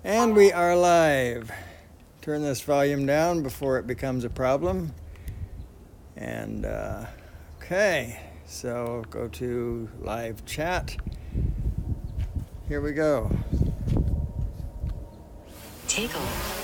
And we are live. Turn this volume down before it becomes a problem. And okay, so go to live chat. Here we go. Take off.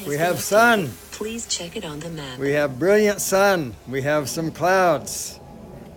We have sun. Please check it on the map. We have brilliant sun. We have some clouds,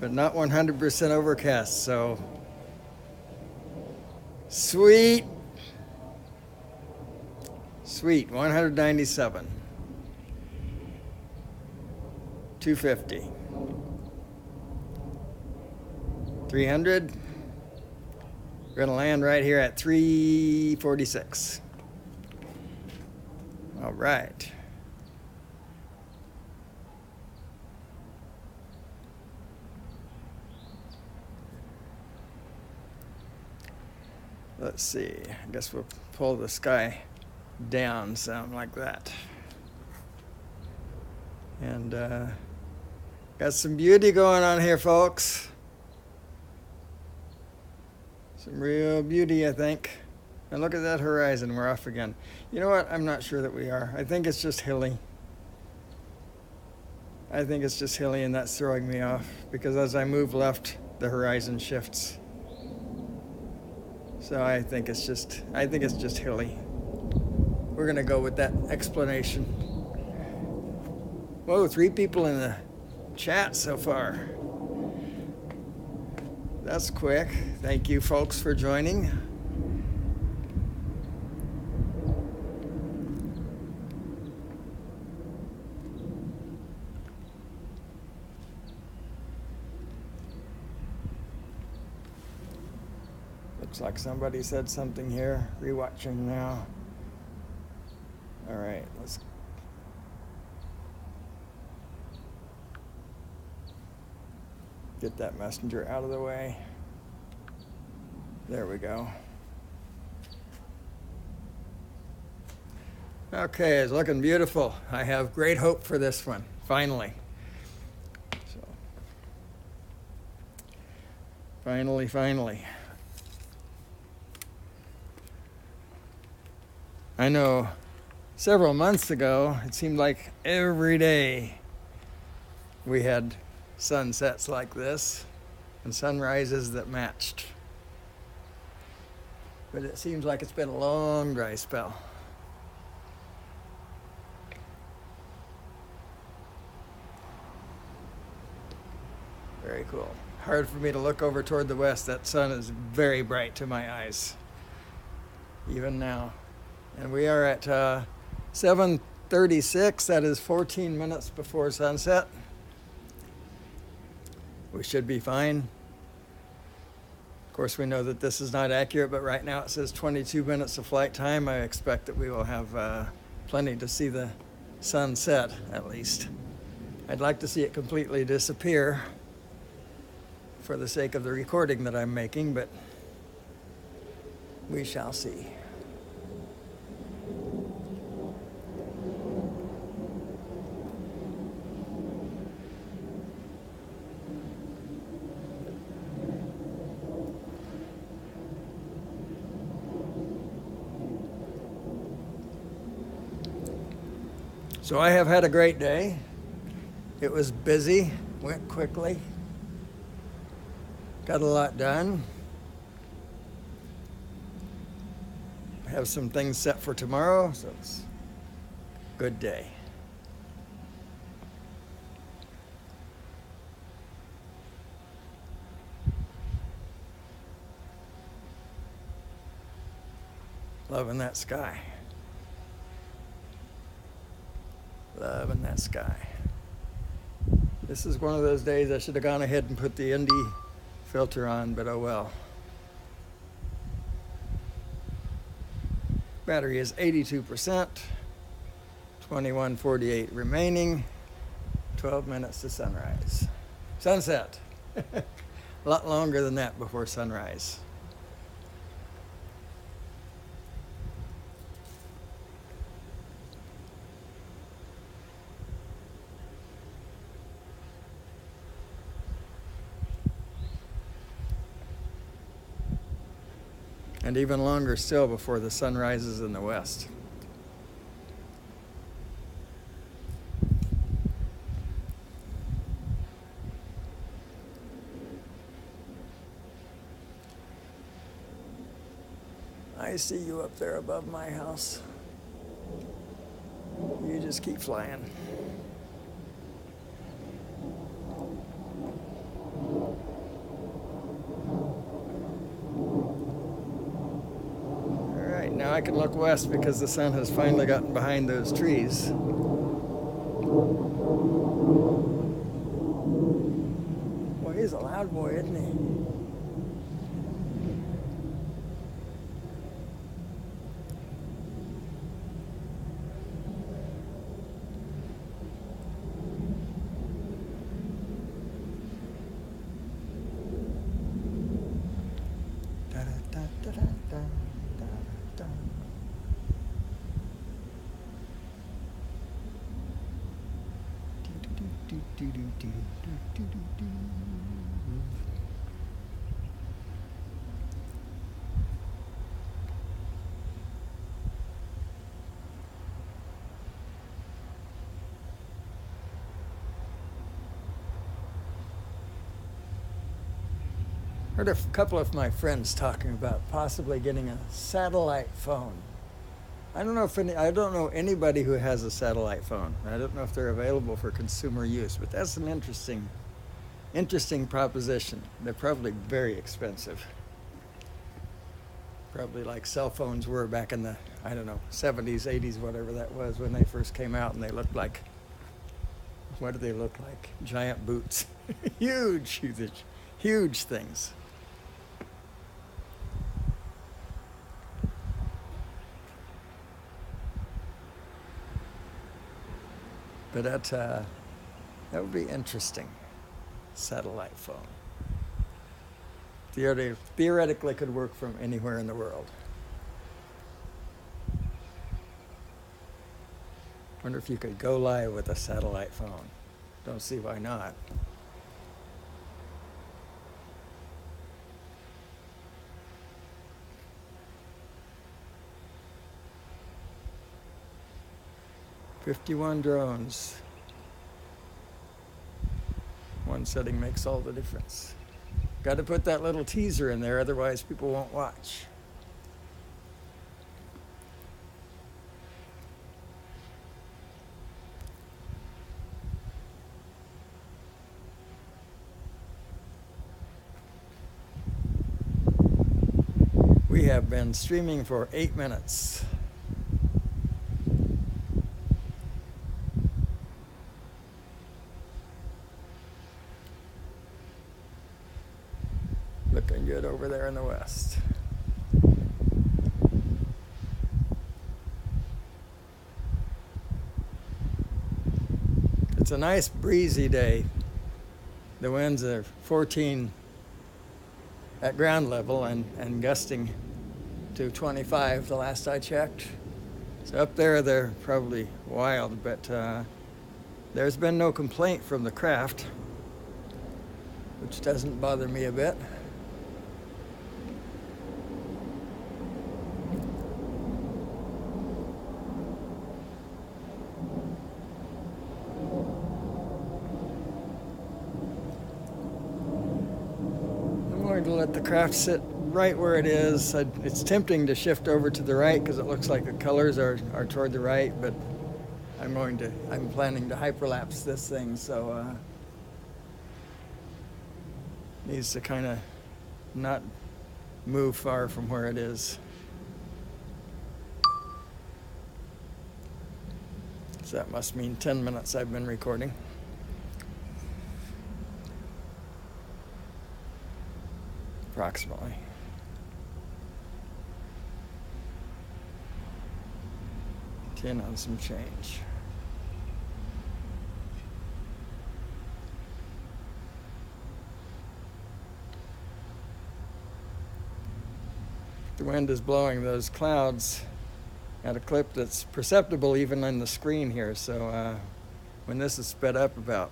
but not 100% overcast. So sweet. Sweet, 197. 250. 300. We're going to land right here at 346. All right. Let's see. I guess we'll pull the sky down, something like that. And got some beauty going on here, folks. Some real beauty, I think. And look at that horizon. We're off again. You know what? I'm not sure that we are. I think it's just hilly. I think it's just hilly, and that's throwing me off because as I move left, the horizon shifts. So I think it's just hilly. We're gonna go with that explanation. Whoa, 3 people in the chat so far. That's quick. Thank you, folks, for joining. Looks like somebody said something here. Rewatching now. All right, let's get that messenger out of the way. There we go. Okay, it's looking beautiful. I have great hope for this one, finally. So, finally. I know several months ago, it seemed like every day we had sunsets like this and sunrises that matched. But it seems like it's been a long dry spell. Very cool. Hard for me to look over toward the west. That sun is very bright to my eyes, even now. And we are at 7:36. That is 14 minutes before sunset. We should be fine. Of course, we know that this is not accurate, but right now it says 22 minutes of flight time. I expect that we will have plenty to see the sun set, at least. I'd like to see it completely disappear for the sake of the recording that I'm making, but we shall see. So I have had a great day. It was busy, went quickly, got a lot done. Have some things set for tomorrow, so it's a good day. Loving that sky. Loving that sky. This is one of those days I should have gone ahead and put the ND filter on, but oh well. Battery is 82%, 2148 remaining, 12 minutes to sunrise. Sunset. A lot longer than that before sunrise. and even longer still before the sun rises in the west. I see you up there above my house. You just keep flying. All right, now I can look west because the sun has finally gotten behind those trees. Boy, he's a loud boy, isn't he? Heard a couple of my friends talking about possibly getting a satellite phone. I don't know anybody who has a satellite phone. I don't know if they're available for consumer use, but that's an interesting proposition. They're probably very expensive. Probably like cell phones were back in the, 70s, 80s, whatever that was, when they first came out, and they looked like, what do they look like? Giant boots. Huge things. But that would be interesting. Satellite phone. Theoretically could work from anywhere in the world. Wonder if you could go live with a satellite phone. Don't see why not. "51 drones. One setting makes all the difference." Got to put that little teaser in there, otherwise people won't watch. We have been streaming for 8 minutes. Looking good over there in the west. It's a nice breezy day. The winds are 14 at ground level and gusting to 25 the last I checked. So up there they're probably wild, but there's been no complaint from the craft, which doesn't bother me a bit. I'm going to let the craft sit right where it is. It's tempting to shift over to the right because it looks like the colors are toward the right, but I'm planning to hyperlapse this thing, so needs to kind of not move far from where it is. So that must mean 10 minutes I've been recording. Approximately. $10 on some change. The wind is blowing those clouds at a clip that's perceptible even on the screen here. So when this is sped up about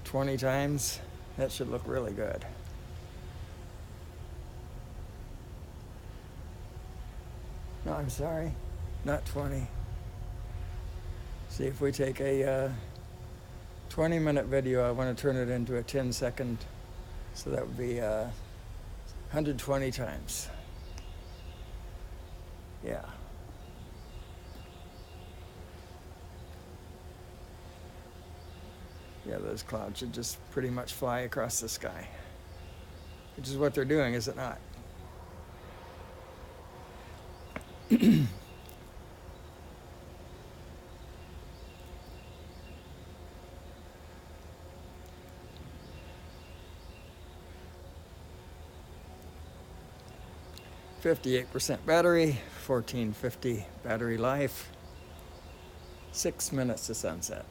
20 times, that should look really good. No, I'm sorry, not 20. See, if we take a 20-minute video, I want to turn it into a 10-second, so that would be 120 times. Yeah. Yeah, those clouds should just pretty much fly across the sky, which is what they're doing, is it not? 58% battery, 1450 battery life, 6 minutes to sunset.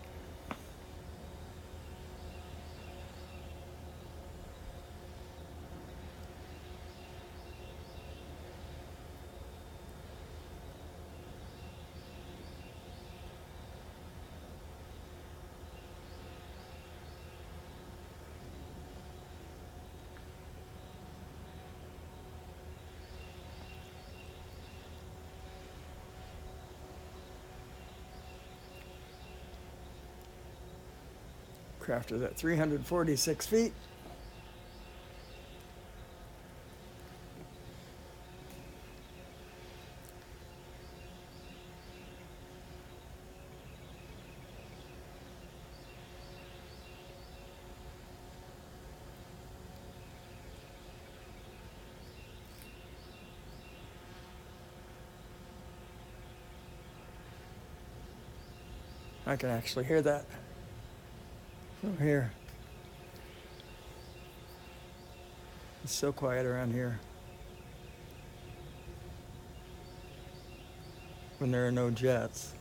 Craft is at 346 feet. I can actually hear that from here. It's so quiet around here when there are no jets.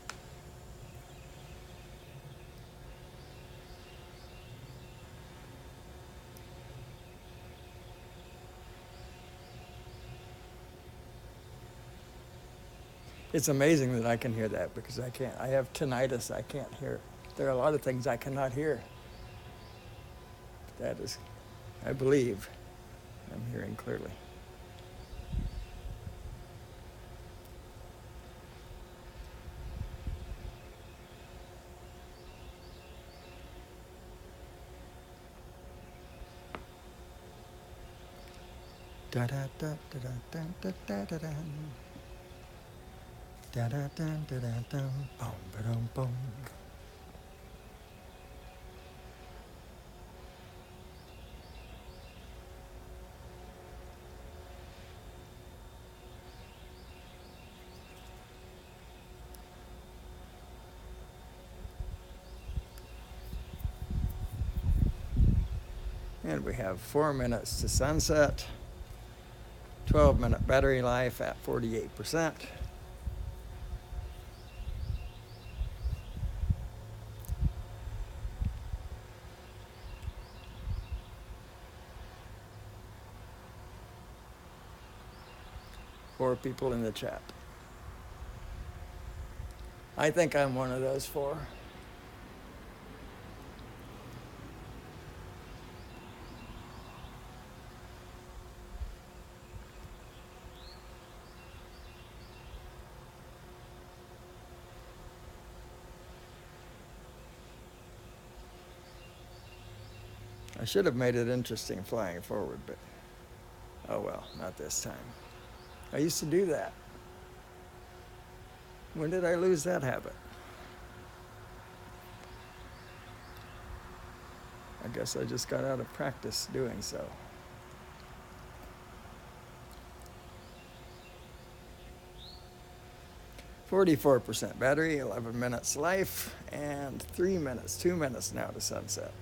It's amazing that I can hear that, because I can't. I have tinnitus. I can't hear. There are a lot of things I cannot hear. But that is, I believe, I'm hearing clearly. Da da da da da da da da da. Da da da da da da. Boom ba boom. And we have 4 minutes to sunset. 12-minute battery life at 48%. Four people in the chat. I think I'm one of those 4. I should have made it interesting flying forward, but oh well, not this time. I used to do that. When did I lose that habit? I guess I just got out of practice doing so. %, battery, 11 minutes life, and 2 minutes now to sunset.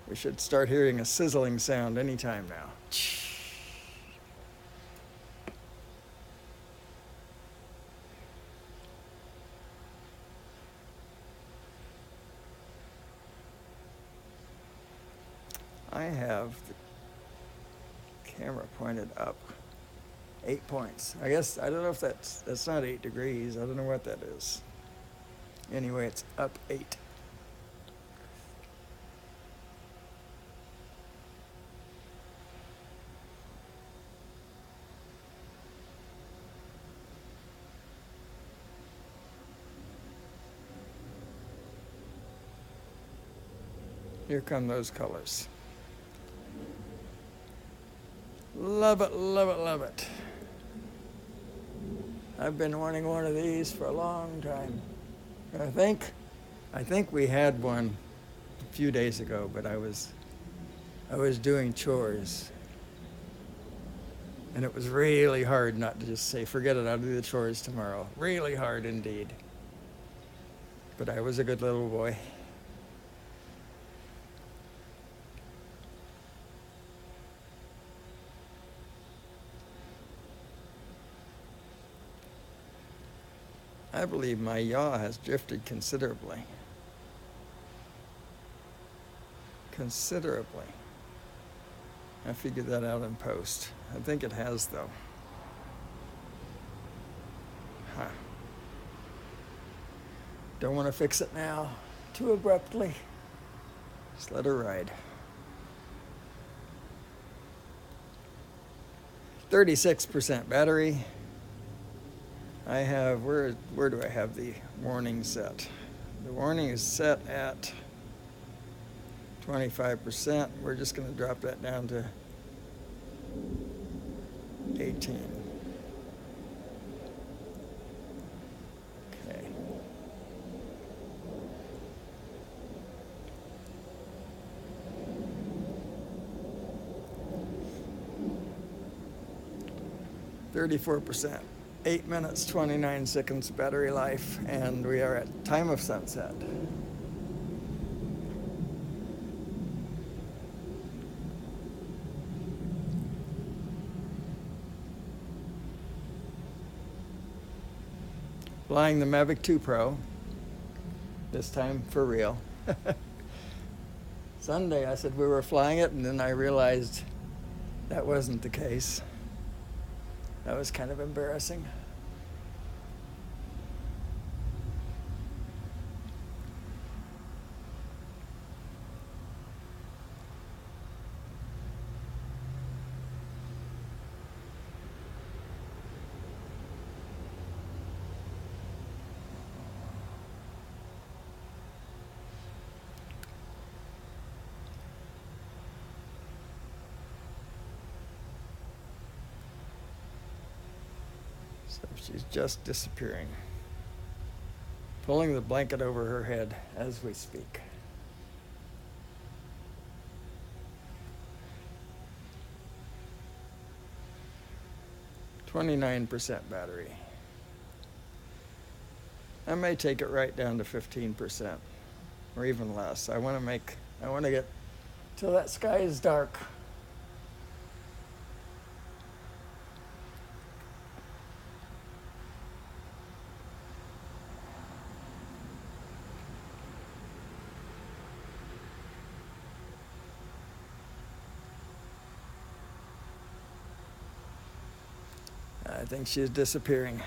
We should start hearing a sizzling sound anytime now. I have the camera pointed up 8 points. I guess, I don't know if that's not 8 degrees. I don't know what that is. Anyway, it's up 8. Here come those colors. Love it, love it, love it. I've been wanting one of these for a long time. I think we had one a few days ago, but I was doing chores. And it was really hard not to just say, forget it, I'll do the chores tomorrow. Really hard indeed. But I was a good little boy. I believe my yaw has drifted considerably. Considerably. I figured that out in post. I think it has, though. Huh. Don't want to fix it now too abruptly. Just let her ride. 36% battery. I have, where do I have the warning set? The warning is set at 25%. We're just going to drop that down to 18. Okay. %. 8 minutes, 29 seconds battery life, and we are at time of sunset. Flying the Mavic 2 Pro, this time for real. Sunday I said we were flying it, and then I realized that wasn't the case. That was kind of embarrassing. So she's just disappearing. Pulling the blanket over her head as we speak. %29 battery. I may take it right down to 15% or even less. I want to get till that sky is dark. I think she's disappearing.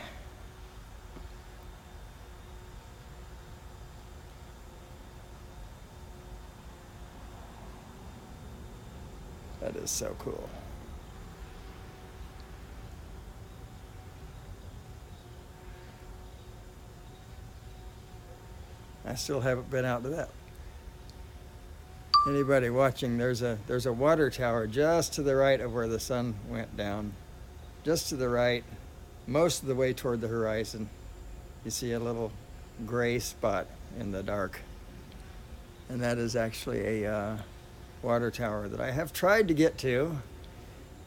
That is so cool. I still haven't been out to that. Anybody watching, there's a water tower just to the right of where the sun went down. Just to the right, most of the way toward the horizon. You see a little gray spot in the dark. And that is actually a water tower that I have tried to get to,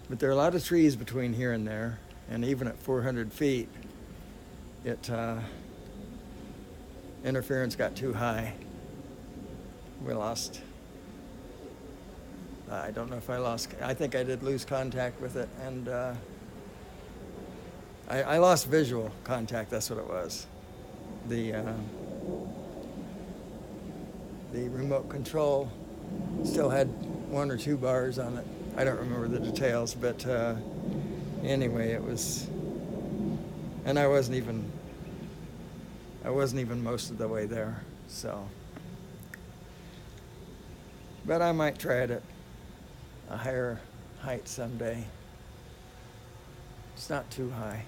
but there are a lot of trees between here and there, and even at 400 feet, interference got too high. We lost, I don't know if I think I did lose contact with it, and I lost visual contact, that's what it was. The remote control still had 1 or 2 bars on it. I don't remember the details, but anyway, it was, and I wasn't even most of the way there, so. But I might try it at a higher height someday. It's not too high.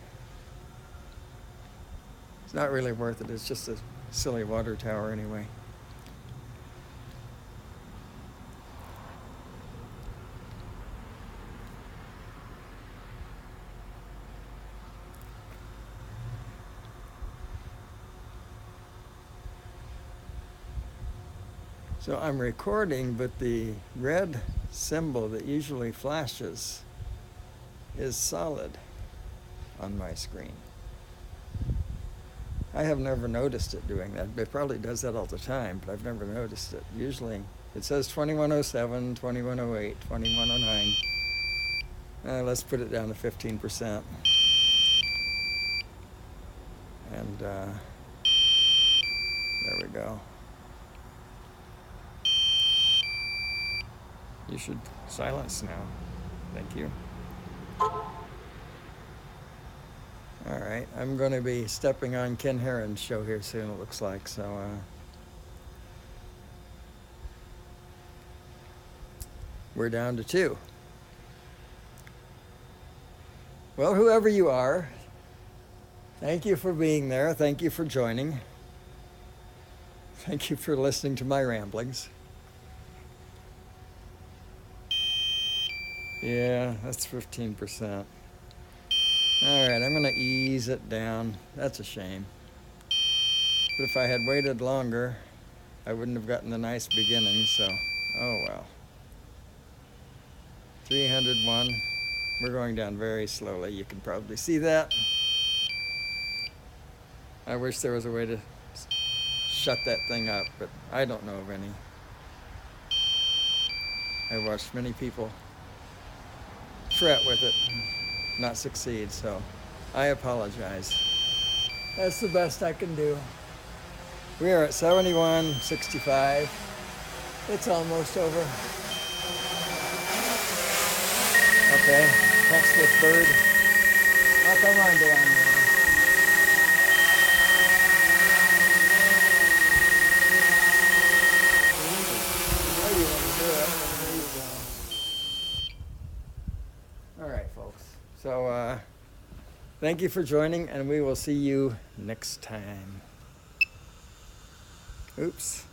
It's not really worth it. It's just a silly water tower anyway. So I'm recording, but the red symbol that usually flashes is solid on my screen. I have never noticed it doing that. It probably does that all the time, but I've never noticed it. Usually it says 2107, 2108, 2109. Let's put it down to 15%. And there we go. You should silence now. Thank you. All right, I'm going to be stepping on Ken Heron's show here soon, it looks like. So we're down to 2. Well, whoever you are, thank you for being there. Thank you for joining. Thank you for listening to my ramblings. Yeah, that's 15%. All right, I'm going to ease it down. That's a shame. But if I had waited longer, I wouldn't have gotten the nice beginning, so oh well. 301. We're going down very slowly. You can probably see that. I wish there was a way to shut that thing up, but I don't know of any. I've watched many people fret with it, not succeed, so I apologize. That's the best I can do. We are at 71.65. It's almost over. Okay, text this bird. Oh, come on down now. I know you want to do it. There you go. All right, folks. So, thank you for joining, and we will see you next time. Oops.